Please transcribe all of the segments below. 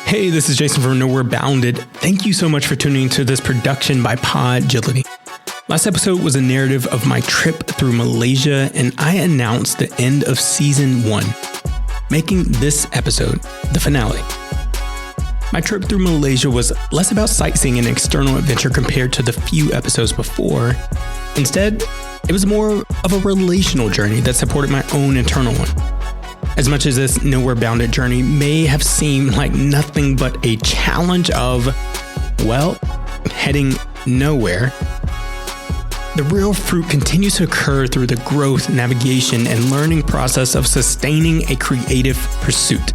Hey, this is Jason from Nowhere Bounded. Thank you so much for tuning into this production by Podgility. Last episode was a narrative of my trip through Malaysia, and I announced the end of season 1, making this episode the finale. My trip through Malaysia was less about sightseeing and external adventure compared to the few episodes before. Instead, it was more of a relational journey that supported my own internal one. As much as this Nowhere Bounded journey may have seemed like nothing but a challenge of, well, heading nowhere, the real fruit continues to occur through the growth, navigation, and learning process of sustaining a creative pursuit.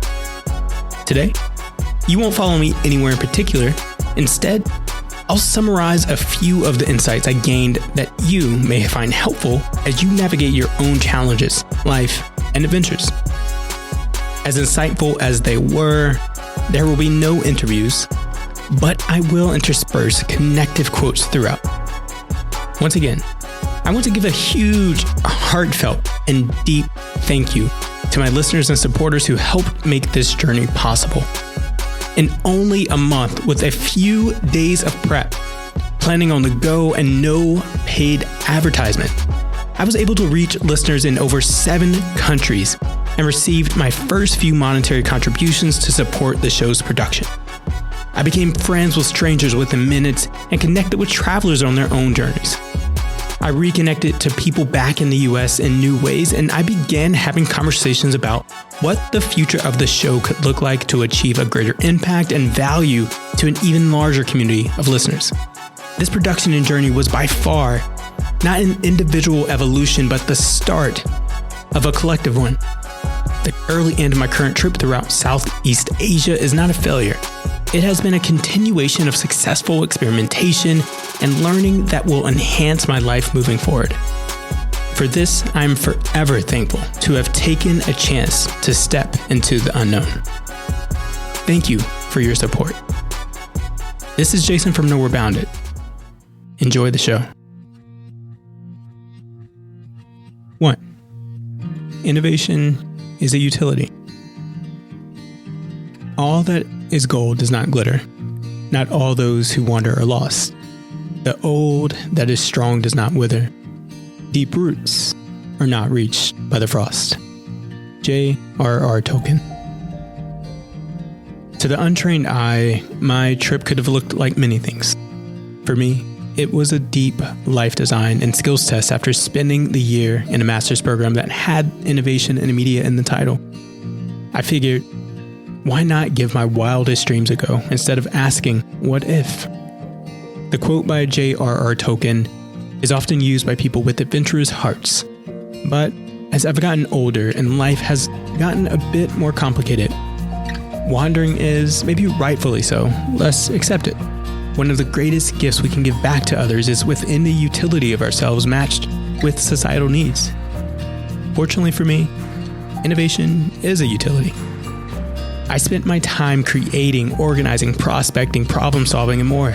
Today, you won't follow me anywhere in particular. Instead, I'll summarize a few of the insights I gained that you may find helpful as you navigate your own challenges, life, and adventures. As insightful as they were, there will be no interviews, but I will intersperse connective quotes throughout. Once again, I want to give a huge, heartfelt, and deep thank you to my listeners and supporters who helped make this journey possible. In only a month, with a few days of prep, planning on the go and no paid advertisement, I was able to reach listeners in over 7 countries and received my first few monetary contributions to support the show's production. I became friends with strangers within minutes and connected with travelers on their own journeys. I reconnected to people back in the US in new ways, and I began having conversations about what the future of the show could look like to achieve a greater impact and value to an even larger community of listeners. This production and journey was by far not an individual evolution, but the start of a collective one. The early end of my current trip throughout Southeast Asia is not a failure. It has been a continuation of successful experimentation and learning that will enhance my life moving forward. For this, I'm forever thankful to have taken a chance to step into the unknown. Thank you for your support. This is Jason from Nowhere Bounded. Enjoy the show. 1. Innovation is a utility. All that is gold does not glitter. Not all those who wander are lost. The old that is strong does not wither. Deep roots are not reached by the frost. J.R.R. Tolkien. To the untrained eye, my trip could have looked like many things. For me, it was a deep life design and skills test after spending the year in a master's program that had innovation and media in the title. I figured, why not give my wildest dreams a go instead of asking, what if? The quote by J.R.R. Tolkien is often used by people with adventurous hearts. But as I've gotten older and life has gotten a bit more complicated, wandering is, maybe rightfully so, less accepted. One of the greatest gifts we can give back to others is within the utility of ourselves matched with societal needs. Fortunately for me, innovation is a utility. I spent my time creating, organizing, prospecting, problem solving, and more.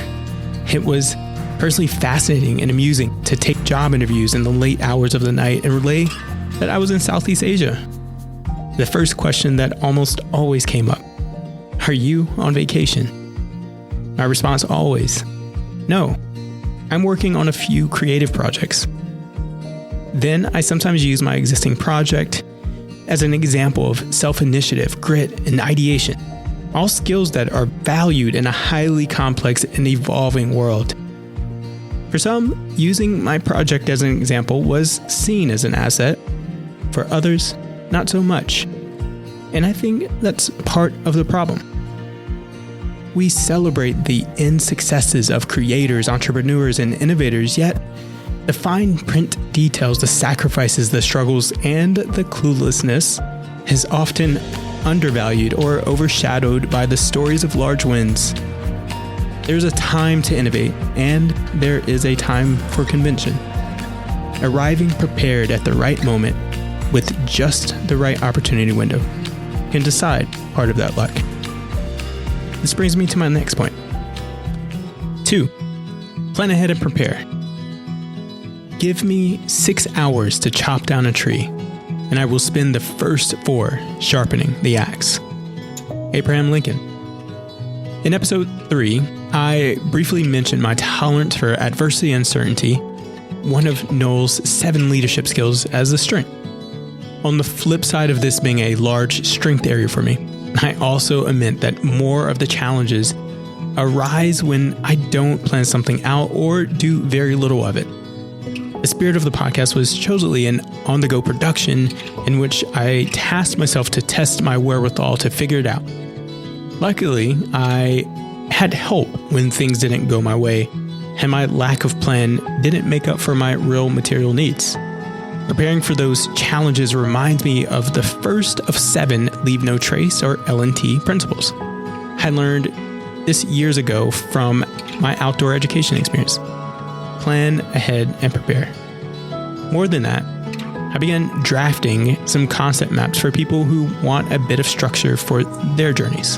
It was personally fascinating and amusing to take job interviews in the late hours of the night and relay that I was in Southeast Asia. The first question that almost always came up, are you on vacation? My response always, no, I'm working on a few creative projects. Then I sometimes use my existing project as an example of self-initiative, grit, and ideation, all skills that are valued in a highly complex and evolving world. For some, using my project as an example was seen as an asset. For others, not so much. And I think that's part of the problem. We celebrate the end successes of creators, entrepreneurs, and innovators, yet the fine print details, the sacrifices, the struggles, and the cluelessness is often undervalued or overshadowed by the stories of large wins. There's a time to innovate, and there is a time for convention. Arriving prepared at the right moment with just the right opportunity window can decide part of that luck. This brings me to my next point. 2. Plan ahead and prepare. Give me 6 hours to chop down a tree, and I will spend the first 4 sharpening the axe. Abraham Lincoln. In episode 3, I briefly mentioned my tolerance for adversity and uncertainty, one of Noel's 7 leadership skills, as a strength. On the flip side of this being a large strength area for me, I also admit that more of the challenges arise when I don't plan something out or do very little of it. The spirit of the podcast was chosenly an on-the-go production in which I tasked myself to test my wherewithal to figure it out. Luckily, I had help when things didn't go my way, and my lack of plan didn't make up for my real material needs. Preparing for those challenges reminds me of the first of 7 Leave No Trace, or L&T, principles. I learned this years ago from my outdoor education experience. Plan ahead and prepare. More than that, I began drafting some concept maps for people who want a bit of structure for their journeys.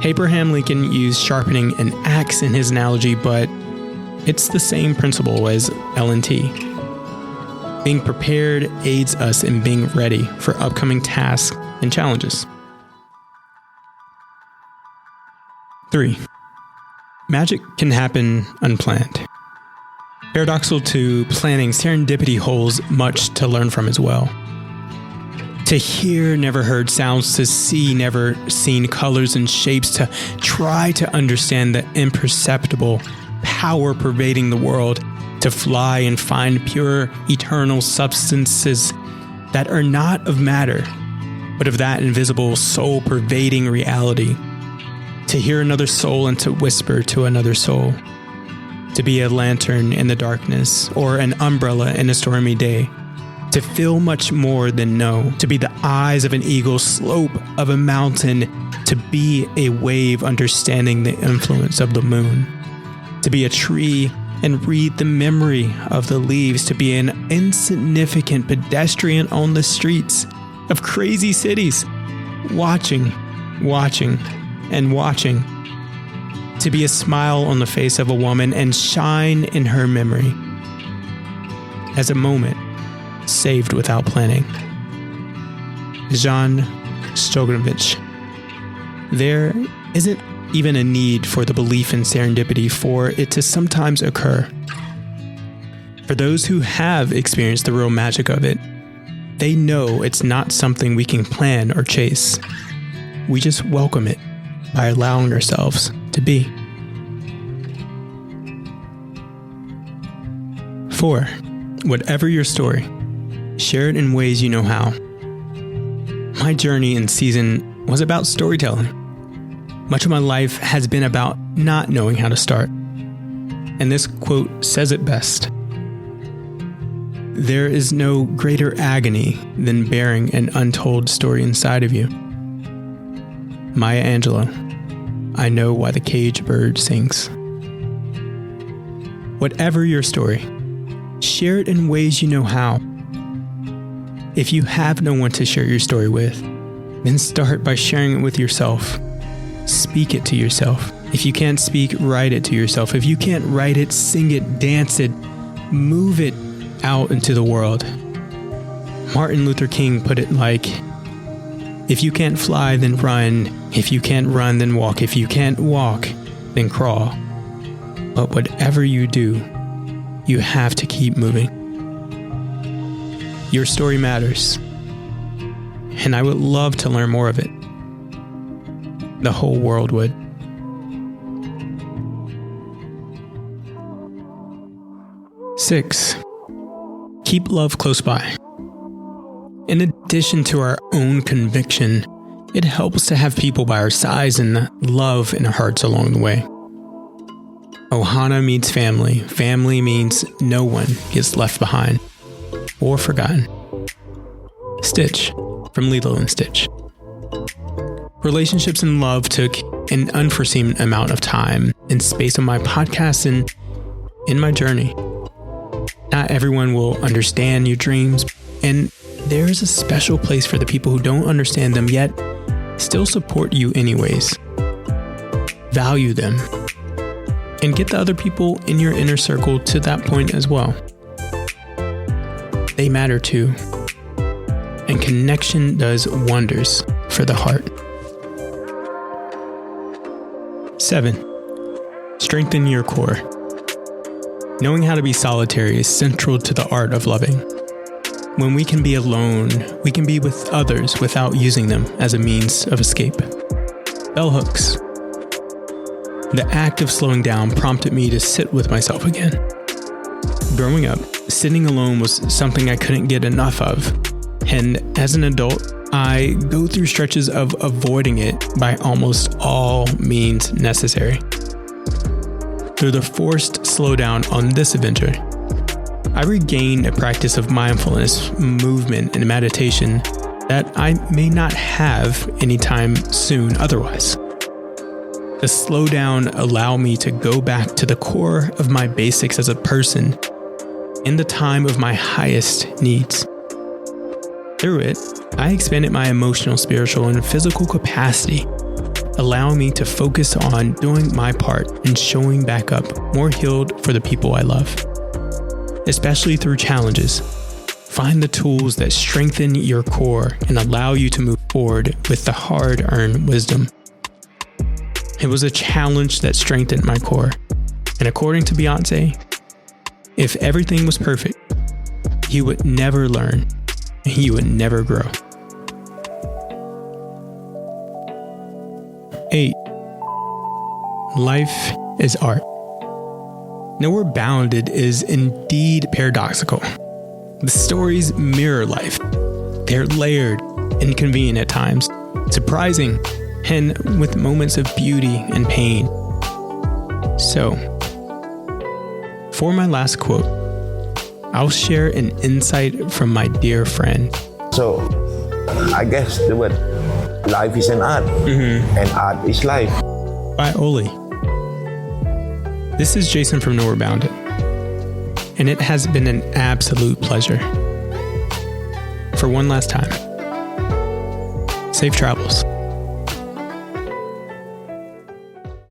Abraham Lincoln used sharpening an axe in his analogy, but it's the same principle as L&T. Being prepared aids us in being ready for upcoming tasks and challenges. 3. Magic can happen unplanned. Paradoxical to planning, serendipity holds much to learn from as well. To hear never heard sounds, to see never seen colors and shapes, to try to understand the imperceptible power pervading the world, to fly and find pure, eternal substances that are not of matter, but of that invisible, soul-pervading reality. To hear another soul and to whisper to another soul. To be a lantern in the darkness or an umbrella in a stormy day. To feel much more than know. To be the eyes of an eagle, slope of a mountain. To be a wave understanding the influence of the moon. To be a tree and read the memory of the leaves. To be an insignificant pedestrian on the streets of crazy cities. Watching, and watching. To be a smile on the face of a woman and shine in her memory. As a moment saved without planning. Jan Stojanovic. There isn't even a need for the belief in serendipity for it to sometimes occur. For those who have experienced the real magic of it, they know it's not something we can plan or chase. We just welcome it by allowing ourselves to be. 4. Whatever your story, share it in ways you know how. My journey in season was about storytelling. Much of my life has been about not knowing how to start. And this quote says it best. There is no greater agony than bearing an untold story inside of you. Maya Angelou. I know why the cage bird sings. Whatever your story, share it in ways you know how. If you have no one to share your story with, then start by sharing it with yourself. Speak it to yourself. If you can't speak, write it to yourself. If you can't write it, sing it, dance it, move it out into the world. Martin Luther King put it like, if you can't fly, then run. If you can't run, then walk. If you can't walk, then crawl. But whatever you do, you have to keep moving. Your story matters, and I would love to learn more of it. The whole world would. 6. Keep love close by. In addition to our own conviction, it helps to have people by our sides and love in our hearts along the way. Ohana means family. Family means no one gets left behind or forgotten. Stitch from Lilo and Stitch. Relationships and love took an unforeseen amount of time and space on my podcast and in my journey. Not everyone will understand your dreams, and there is a special place for the people who don't understand them yet still support you anyways. Value them. And get the other people in your inner circle to that point as well. They matter too. And connection does wonders for the heart. 7. Strengthen your core. Knowing how to be solitary is central to the art of loving. When we can be alone, we can be with others without using them as a means of escape. Bell hooks. The act of slowing down prompted me to sit with myself again. Growing up, sitting alone was something I couldn't get enough of, and as an adult, I go through stretches of avoiding it by almost all means necessary. Through the forced slowdown on this adventure, I regained a practice of mindfulness, movement, and meditation that I may not have anytime soon otherwise. The slowdown allowed me to go back to the core of my basics as a person in the time of my highest needs. Through it, I expanded my emotional, spiritual, and physical capacity, allowing me to focus on doing my part and showing back up more healed for the people I love. Especially through challenges, find the tools that strengthen your core and allow you to move forward with the hard-earned wisdom. It was a challenge that strengthened my core, and according to Beyonce, if everything was perfect, you would never learn and you would never grow. 8. Life is art. Nowhere Bounded is indeed paradoxical. The stories mirror life. They're layered, inconvenient at times, surprising, and with moments of beauty and pain. So, for my last quote, I'll share an insight from my dear friend. So, I guess the word life is an art, and art is life. By Oli. This is Jason from Nowhere Bounded, and it has been an absolute pleasure. For one last time, safe travels.